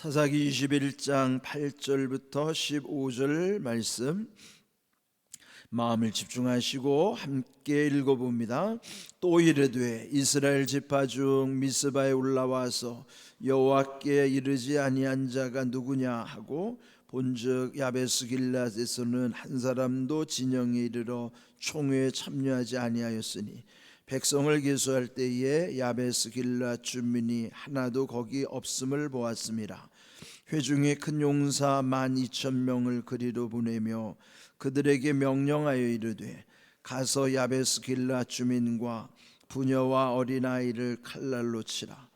사사기 21장 8절부터 15절 말씀 마음을 집중하시고 함께 읽어봅니다. 또 이르되 이스라엘 지파 중 미스바에 올라와서 여호와께 이르지 아니한 자가 누구냐 하고 본즉 야베스 길앗에서는 한 사람도 진영에 이르러 총회에 참여하지 아니하였으니 백성을 계수할 때에 야베스 길앗 주민이 하나도 거기 없음을 보았음이라. 회중의 큰 용사 12,000명을 그리로 보내며 그들에게 명령하여 이르되 가서 야베스 길앗 주민과 부녀와 어린아이를 칼날로 치라.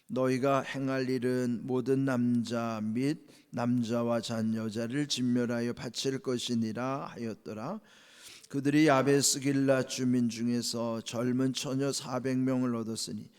너희가 행할 일은 모든 남자 및 남자와 잔 여자를 진멸하여 바칠 것이니라 하였더라. 그들이 야베스 길앗 주민 중에서 젊은 처녀 400명을 얻었으니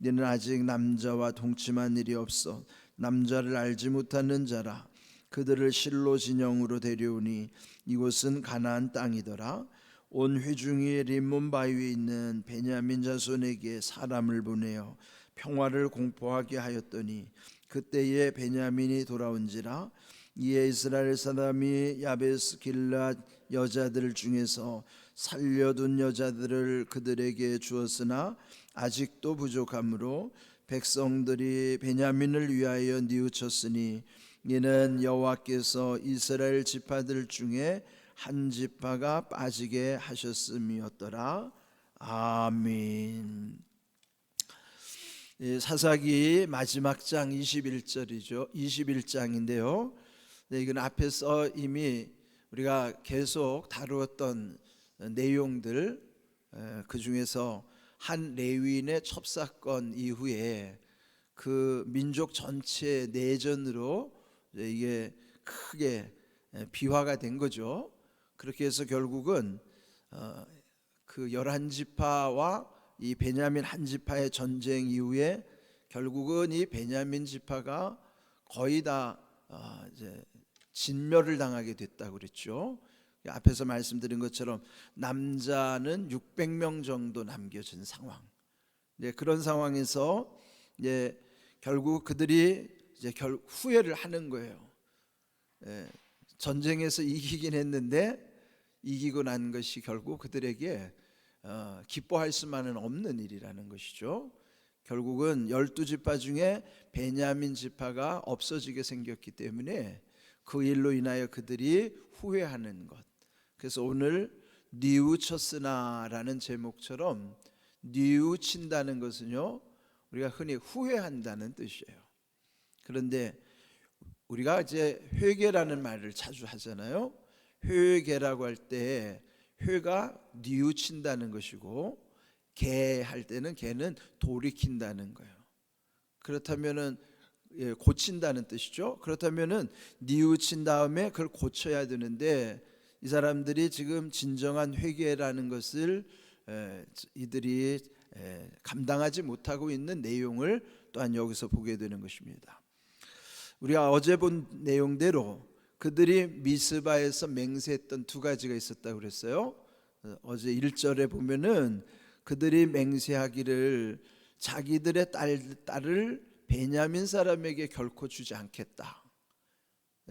이는 아직 남자와 동침한 일이 없어 남자를 알지 못하는 자라. 그들을 실로 진영으로 데려오니 이곳은 가나안 땅이더라. 온 회중이 림몬 바위에 있는 베냐민 자손에게 사람을 보내어 평화를 공포하게 하였더니 그때에 베냐민이 돌아온지라. 이에 이스라엘 사람이 야베스 길앗 여자들 중에서 살려둔 여자들을 그들에게 주었으나 아직도 부족하므로 백성들이 베냐민을 위하여 뉘우쳤으니 이는 여호와께서 이스라엘 지파들 중에 한 지파가 빠지게 하셨음이었더라. 아멘. 사사기 마지막 장 21절이죠. 21장인데요. 이건 앞에서 이미 우리가 계속 다루었던 내용들, 그 중에서 한 레위인의 첩사건 이후에 그 민족 전체 내전으로 이게 크게 비화가 된 거죠. 그렇게 해서 결국은 그 11지파와 이 베냐민 한 지파의 전쟁 이후에 결국은 이 베냐민 지파가 거의 다 이제 진멸을 당하게 됐다고 그랬죠. 앞에서 말씀드린 것처럼 남자는 600명 정도 남겨진 상황. 그런 상황에서 결국 그들이 이제 후회를 하는 거예요. 전쟁에서 이기긴 했는데 이기고 난 것이 결국 그들에게 기뻐할 수만은 없는 일이라는 것이죠. 결국은 12지파 중에 베냐민 지파가 없어지게 생겼기 때문에 그 일로 인하여 그들이 후회하는 것. 그래서 오늘 뉘우쳤으나라는 제목처럼 뉘우친다는 것은요, 우리가 흔히 후회한다는 뜻이에요. 그런데 우리가 이제 회개라는 말을 자주 하잖아요. 회개라고 할 때 회가 뉘우친다는 것이고 개할 때는 개는 돌이킨다는 거예요. 그렇다면은 고친다는 뜻이죠. 그렇다면은 뉘우친 다음에 그걸 고쳐야 되는데 이 사람들이 지금 진정한 회개라는 것을 이들이 감당하지 못하고 있는 내용을 또한 여기서 보게 되는 것입니다. 우리가 어제 본 내용대로 그들이 미스바에서 맹세했던 두 가지가 있었다고 그랬어요. 어제 1절에 보면은 그들이 맹세하기를 자기들의 딸을 베냐민 사람에게 결코 주지 않겠다.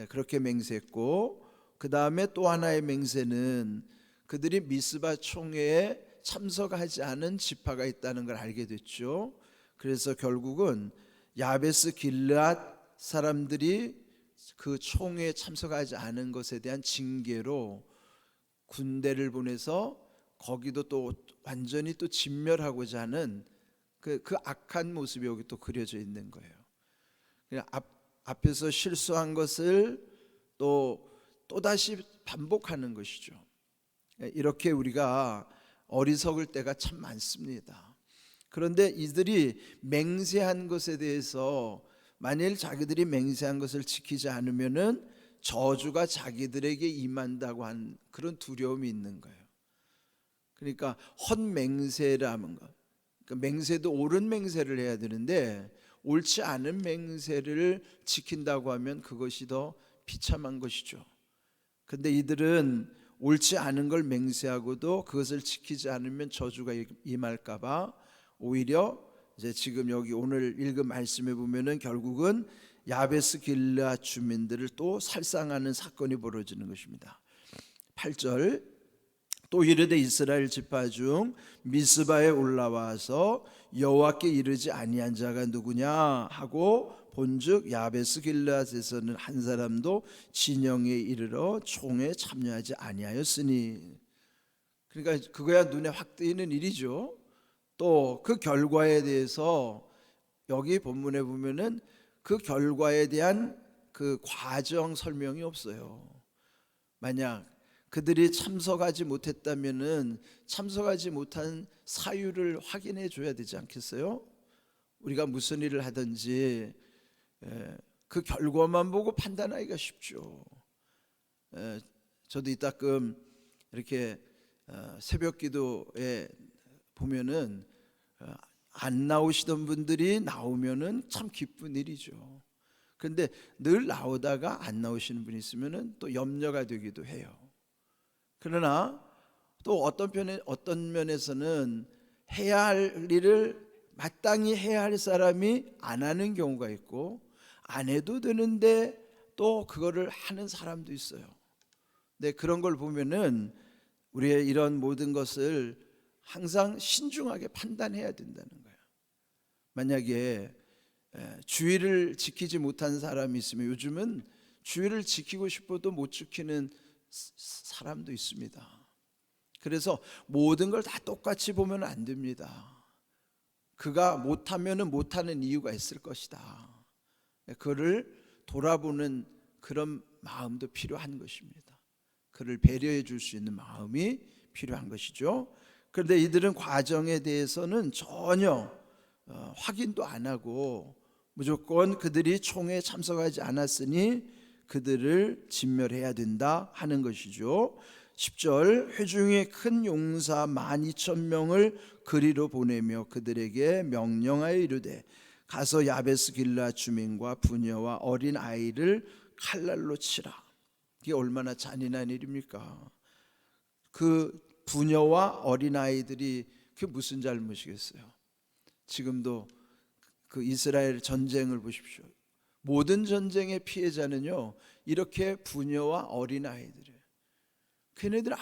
그렇게 맹세했고, 그 다음에 또 하나의 맹세는 그들이 미스바 총회에 참석하지 않은 지파가 있다는 걸 알게 됐죠. 그래서 결국은 야베스 길앗 사람들이 그 총회에 참석하지 않은 것에 대한 징계로 군대를 보내서 거기도 또 완전히 또 진멸하고자 하는 그 악한 모습이 여기 또 그려져 있는 거예요. 그냥 앞에서 실수한 것을 또다시 반복하는 것이죠. 이렇게 우리가 어리석을 때가 참 많습니다. 그런데 이들이 맹세한 것에 대해서 만일 자기들이 맹세한 것을 지키지 않으면은 저주가 자기들에게 임한다고 한 그런 두려움이 있는 거예요. 그러니까 헛맹세라는 것. 그러니까 맹세도 옳은 맹세를 해야 되는데 옳지 않은 맹세를 지킨다고 하면 그것이 더 비참한 것이죠. 근데 이들은 옳지 않은 걸 맹세하고도 그것을 지키지 않으면 저주가 임할까 봐 오히려 이제 지금 여기 오늘 읽은 말씀에 보면은 결국은 야베스 길르앗 주민들을 또 살상하는 사건이 벌어지는 것입니다. 8절 또 이르되 이스라엘 지파 중 미스바에 올라와서 여호와께 이르지 아니한 자가 누구냐 하고 본즉 야베스 길르앗에서는 한 사람도 진영에 이르러 총에 참여하지 아니하였으니. 그러니까 그거야 눈에 확 띄는 일이죠. 또 그 결과에 대해서 여기 본문에 보면은 그 결과에 대한 그 과정 설명이 없어요. 만약 그들이 참석하지 못했다면은 참석하지 못한 사유를 확인해 줘야 되지 않겠어요? 우리가 무슨 일을 하든지 그 결과만 보고 판단하기가 쉽죠. 저도 이따금 이렇게 새벽 기도에 보면은 안 나오시던 분들이 나오면은 참 기쁜 일이죠. 그런데 늘 나오다가 안 나오시는 분이 있으면은 또 염려가 되기도 해요. 그러나 또 어떤 면에서는 해야 할 일을 마땅히 해야 할 사람이 안 하는 경우가 있고, 안 해도 되는데 또 그거를 하는 사람도 있어요. 근데 그런 걸 보면은 우리의 이런 모든 것을 항상 신중하게 판단해야 된다는 거예요. 만약에 주의를 지키지 못한 사람이 있으면, 요즘은 주의를 지키고 싶어도 못 지키는 사람도 있습니다. 그래서 모든 걸 다 똑같이 보면 안 됩니다. 그가 못하면은 못하는 이유가 있을 것이다. 그를 돌아보는 그런 마음도 필요한 것입니다. 그를 배려해 줄 수 있는 마음이 필요한 것이죠. 그런데 이들은 과정에 대해서는 전혀 확인도 안 하고 무조건 그들이 총에 참석하지 않았으니 그들을 진멸해야 된다 하는 것이죠. 10절 회중의 큰 용사 12,000명을 그리로 보내며 그들에게 명령하여 이르되 가서 야베스 길르앗 주민과 부녀와 어린 아이를 칼날로 치라. 이게 얼마나 잔인한 일입니까? 그 부녀와 어린 아이들이 그게 무슨 잘못이겠어요? 지금도 그 이스라엘 전쟁을 보십시오. 모든 전쟁의 피해자는요 이렇게 부녀와 어린 아이들이에요. 걔네들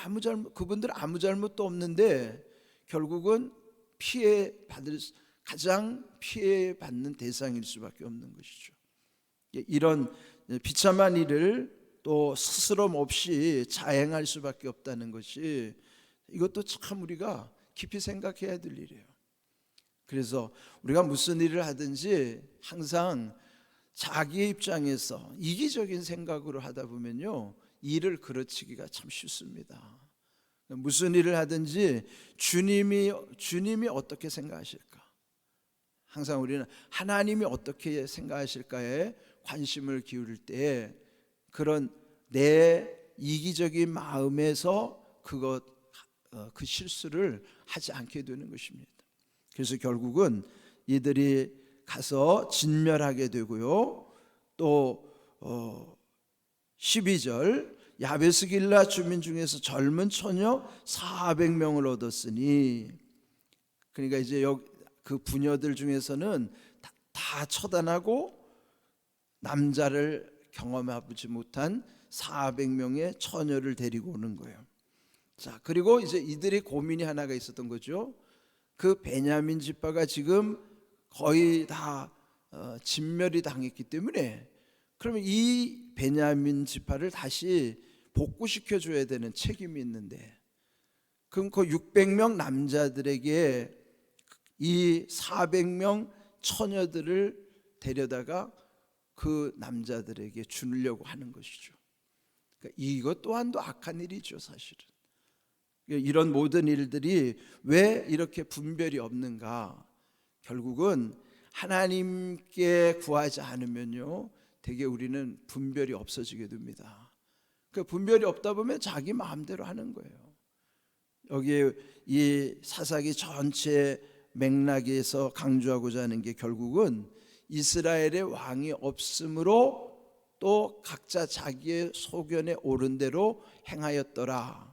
그분들 아무 잘못도 없는데 결국은 가장 피해받는 대상일 수밖에 없는 것이죠. 이런 비참한 일을 또 스스럼 없이 자행할 수밖에 없다는 것이, 이것도 참 우리가 깊이 생각해야 될 일이에요. 그래서 우리가 무슨 일을 하든지 항상 자기의 입장에서 이기적인 생각으로 하다 보면요 일을 그르치기가 참 쉽습니다. 무슨 일을 하든지 주님이 어떻게 생각하실까, 항상 우리는 하나님이 어떻게 생각하실까에 관심을 기울일 때 그런 내 이기적인 마음에서 그 실수를 하지 않게 되는 것입니다. 그래서 결국은 이들이 가서 진멸하게 되고요. 또 12절 야베스 길르앗 주민 중에서 젊은 처녀 400명을 얻었으니, 그러니까 이제 그 부녀들 중에서는 다 처단하고 남자를 경험해보지 못한 400명의 처녀를 데리고 오는 거예요. 자, 그리고 이제 이들의 고민이 하나가 있었던 거죠. 그 베냐민 지파가 지금 거의 다 진멸이 당했기 때문에 그러면 이 베냐민 지파를 다시 복구시켜 줘야 되는 책임이 있는데, 그럼 그 600명 남자들에게 이 400명 처녀들을 데려다가 그 남자들에게 주려고 하는 것이죠. 그러니까 이것 또한도 악한 일이죠, 사실은. 이런 모든 일들이 왜 이렇게 분별이 없는가? 결국은 하나님께 구하지 않으면요 되게 우리는 분별이 없어지게 됩니다. 그 분별이 없다 보면 자기 마음대로 하는 거예요. 여기에 이 사사기 전체 맥락에서 강조하고자 하는 게 결국은 이스라엘의 왕이 없으므로 또 각자 자기의 소견에 옳은 대로 행하였더라.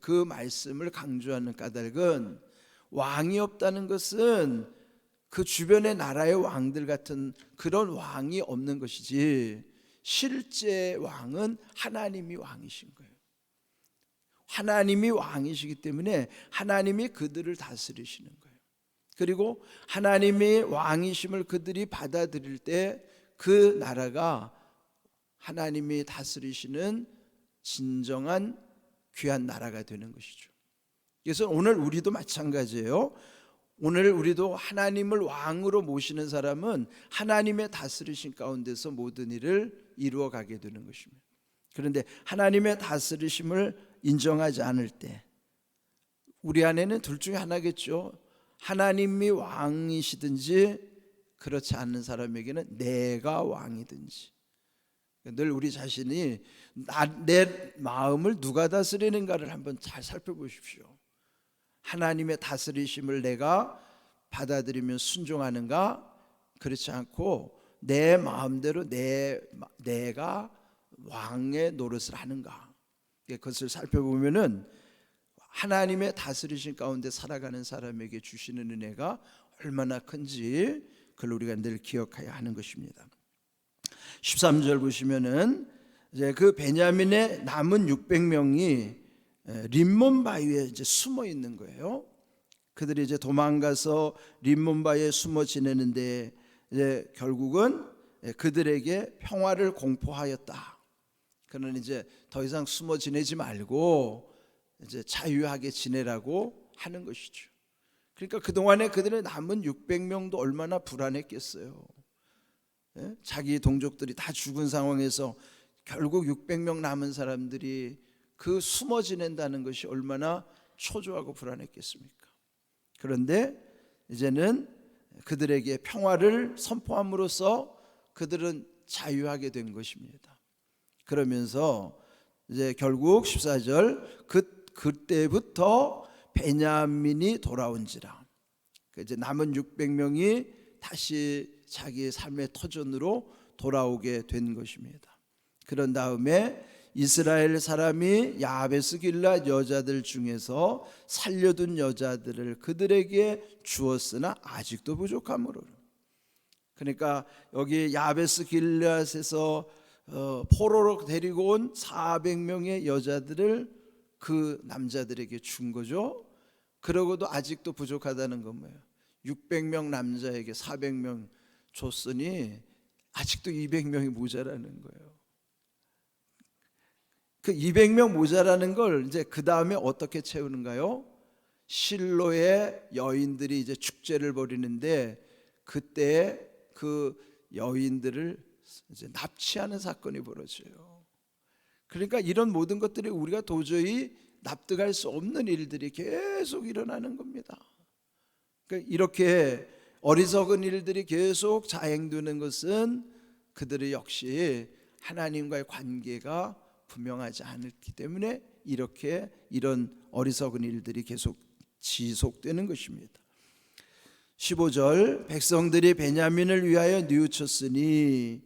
그 말씀을 강조하는 까닭은 왕이 없다는 것은 그 주변의 나라의 왕들 같은 그런 왕이 없는 것이지, 실제 왕은 하나님이 왕이신 거예요. 하나님이 왕이시기 때문에 하나님이 그들을 다스리시는 거예요. 그리고 하나님이 왕이심을 그들이 받아들일 때 그 나라가 하나님이 다스리시는 진정한 귀한 나라가 되는 것이죠. 그래서 오늘 우리도 마찬가지예요. 오늘 우리도 하나님을 왕으로 모시는 사람은 하나님의 다스리신 가운데서 모든 일을 이루어 가게 되는 것입니다. 그런데 하나님의 다스리심을 인정하지 않을 때 우리 안에는 둘 중에 하나겠죠. 하나님이 왕이시든지 그렇지 않는 사람에게는 내가 왕이든지. 늘 우리 자신이 내 마음을 누가 다스리는가를 한번 잘 살펴보십시오. 하나님의 다스리심을 내가 받아들이면 순종하는가, 그렇지 않고 내 마음대로 내가 왕의 노릇을 하는가. 그것을 살펴보면은 하나님의 다스리심 가운데 살아가는 사람에게 주시는 은혜가 얼마나 큰지 그걸 우리가 늘 기억해야 하는 것입니다. 13절 보시면은 이제 그 베냐민의 남은 600명이 림몬 바위에 이제 숨어 있는 거예요. 그들이 이제 도망가서 림몬 바위에 숨어 지내는데 이제 결국은 그들에게 평화를 공포하였다. 그는 이제 더 이상 숨어 지내지 말고 이제 자유하게 지내라고 하는 것이죠. 그러니까 그동안에 그들의 남은 600명도 얼마나 불안했겠어요. 자기 동족들이 다 죽은 상황에서 결국 600명 남은 사람들이 그 숨어 지낸다는 것이 얼마나 초조하고 불안했겠습니까? 그런데 이제는 그들에게 평화를 선포함으로써 그들은 자유하게 된 것입니다. 그러면서 이제 결국 14절 그때부터 베냐민이 돌아온지라. 이제 남은 600명이 다시 자기의 삶의 터전으로 돌아오게 된 것입니다. 그런 다음에 이스라엘 사람이 야베스 길랏 여자들 중에서 살려둔 여자들을 그들에게 주었으나 아직도 부족함으로. 그러니까 여기 야베스 길랏에서 포로로 데리고 온 400명의 여자들을 그 남자들에게 준 거죠. 그러고도 아직도 부족하다는 건 뭐예요? 600명 남자에게 400명 줬으니 아직도 200명이 모자라는 거예요. 그 200명 모자라는 걸 이제 그 다음에 어떻게 채우는가요? 실로의 여인들이 이제 축제를 벌이는데 그때 그 여인들을 이제 납치하는 사건이 벌어져요. 그러니까 이런 모든 것들이 우리가 도저히 납득할 수 없는 일들이 계속 일어나는 겁니다. 그러니까 이렇게 어리석은 일들이 계속 자행되는 것은 그들이 역시 하나님과의 관계가 분명하지 않기 때문에 이렇게 이런 어리석은 일들이 계속 지속되는 것입니다. 15절 백성들이 베냐민을 위하여 뉘우쳤으니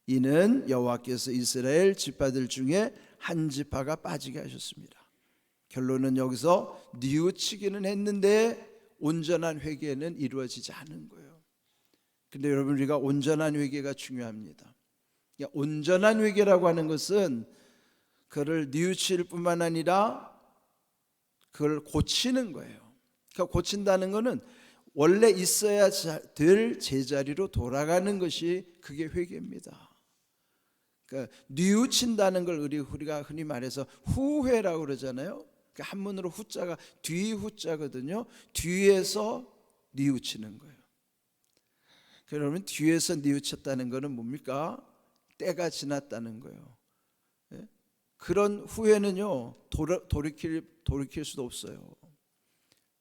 이는 여호와께서 이스라엘 지파들 중에 한 지파가 빠지게 하셨습니다. 결론은 여기서 뉘우치기는 했는데 온전한 회개는 이루어지지 않은 거예요. 근데 여러분, 우리가 온전한 회개가 중요합니다. 온전한 회개라고 하는 것은 그를 뉘우칠 뿐만 아니라 그걸 고치는 거예요. 그러니까 고친다는 것은 원래 있어야 될 제자리로 돌아가는 것이 그게 회개입니다. 그러니까 뉘우친다는 걸 우리가 흔히 말해서 후회라고 그러잖아요. 그러니까 한문으로 후자가 뒤후자거든요. 뒤에서 뉘우치는 거예요. 그러면 뒤에서 뉘우쳤다는 것은 뭡니까? 때가 지났다는 거예요. 그런 후회는요 돌이킬 수도 없어요.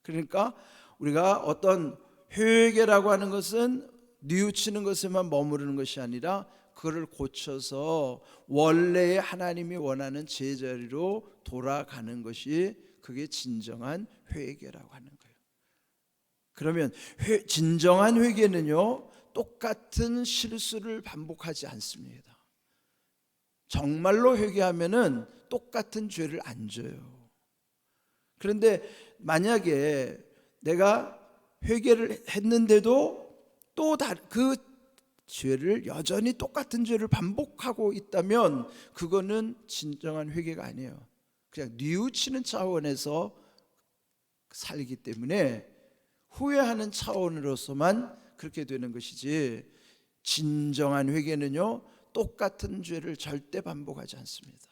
그러니까 우리가 어떤 회개라고 하는 것은 뉘우치는 것에만 머무르는 것이 아니라 그를 고쳐서 원래의 하나님이 원하는 제자리로 돌아가는 것이 그게 진정한 회개라고 하는 거예요. 그러면 진정한 회개는요 똑같은 실수를 반복하지 않습니다. 정말로 회개하면은 똑같은 죄를 안 져요. 그런데 만약에 내가 회개를 했는데도 또 그 죄를 여전히 똑같은 죄를 반복하고 있다면 그거는 진정한 회개가 아니에요. 그냥 뉘우치는 차원에서 살기 때문에 후회하는 차원으로서만 그렇게 되는 것이지, 진정한 회개는요 똑같은 죄를 절대 반복하지 않습니다.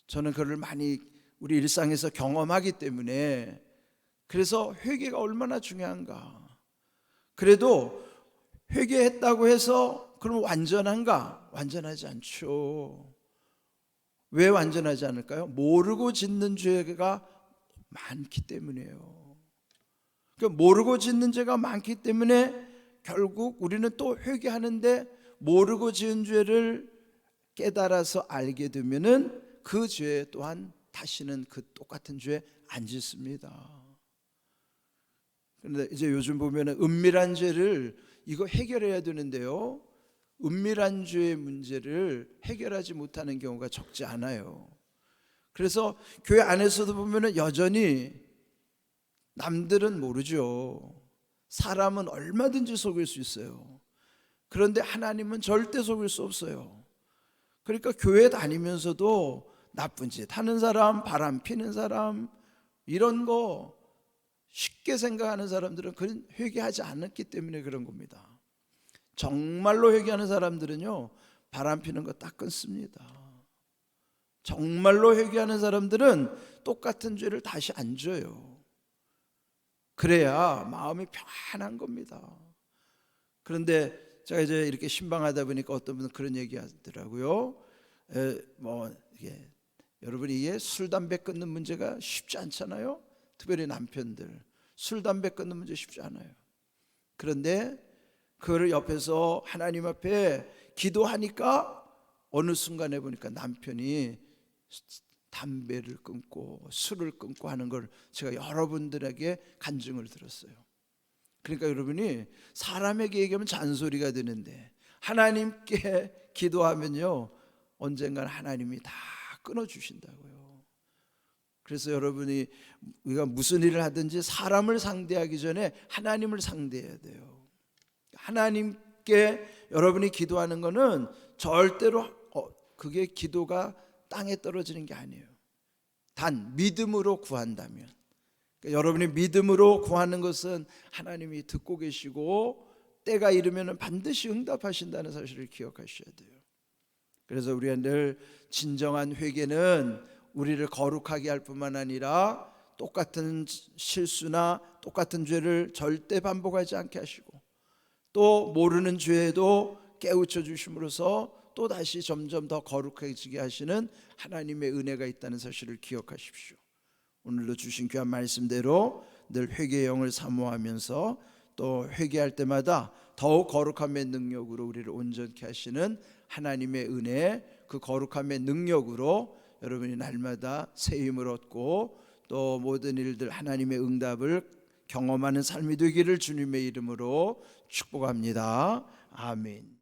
저는 그걸 많이 우리 일상에서 경험하기 때문에, 그래서 회개가 얼마나 중요한가. 그래도 회개했다고 해서 그럼 완전한가? 완전하지 않죠. 왜 완전하지 않을까요? 모르고 짓는 죄가 많기 때문이에요. 그러니까 모르고 짓는 죄가 많기 때문에 결국 우리는 또 회개하는데 모르고 지은 죄를 깨달아서 알게 되면은 그 죄 또한 다시는 그 똑같은 죄 안 짓습니다. 그런데 이제 요즘 보면은 은밀한 죄를 이거 해결해야 되는데요, 은밀한 죄의 문제를 해결하지 못하는 경우가 적지 않아요. 그래서 교회 안에서도 보면은 여전히 남들은 모르죠. 사람은 얼마든지 속일 수 있어요. 그런데 하나님은 절대 속일 수 없어요. 그러니까 교회 다니면서도 나쁜 짓 하는 사람, 바람 피는 사람, 이런 거 쉽게 생각하는 사람들은 그런 회개하지 않았기 때문에 그런 겁니다. 정말로 회개하는 사람들은요 바람 피는 거 딱 끊습니다. 정말로 회개하는 사람들은 똑같은 죄를 다시 안 져요. 그래야 마음이 평안한 겁니다. 그런데 제가 이제 이렇게 신방하다 보니까 어떤 분은 그런 얘기 하더라고요. 여러분이 이게 술 담배 끊는 문제가 쉽지 않잖아요. 특별히 남편들 술 담배 끊는 문제 쉽지 않아요. 그런데 그거를 옆에서 하나님 앞에 기도하니까 어느 순간에 보니까 남편이 담배를 끊고 술을 끊고 하는 걸 제가 여러분들에게 간증을 들었어요. 그러니까 여러분이 사람에게 얘기하면 잔소리가 되는데 하나님께 기도하면요 언젠간 하나님이 다 끊어주신다고요. 그래서 여러분이 우리가 무슨 일을 하든지 사람을 상대하기 전에 하나님을 상대해야 돼요. 하나님께 여러분이 기도하는 거는 절대로 그게 기도가 땅에 떨어지는 게 아니에요. 단 믿음으로 구한다면, 그러니까 여러분이 믿음으로 구하는 것은 하나님이 듣고 계시고 때가 이르면 반드시 응답하신다는 사실을 기억하셔야 돼요. 그래서 우리가 늘 진정한 회개는 우리를 거룩하게 할 뿐만 아니라 똑같은 실수나 똑같은 죄를 절대 반복하지 않게 하시고 또 모르는 죄에도 깨우쳐 주심으로써 또다시 점점 더 거룩해지게 하시는 하나님의 은혜가 있다는 사실을 기억하십시오. 오늘도 주신 귀한 말씀대로 늘 회개의 영을 사모하면서 또 회개할 때마다 더욱 거룩함의 능력으로 우리를 온전케 하시는 하나님의 은혜, 그 거룩함의 능력으로 여러분이 날마다 새 힘을 얻고 또 모든 일들 하나님의 응답을 경험하는 삶이 되기를 주님의 이름으로 축복합니다. 아멘.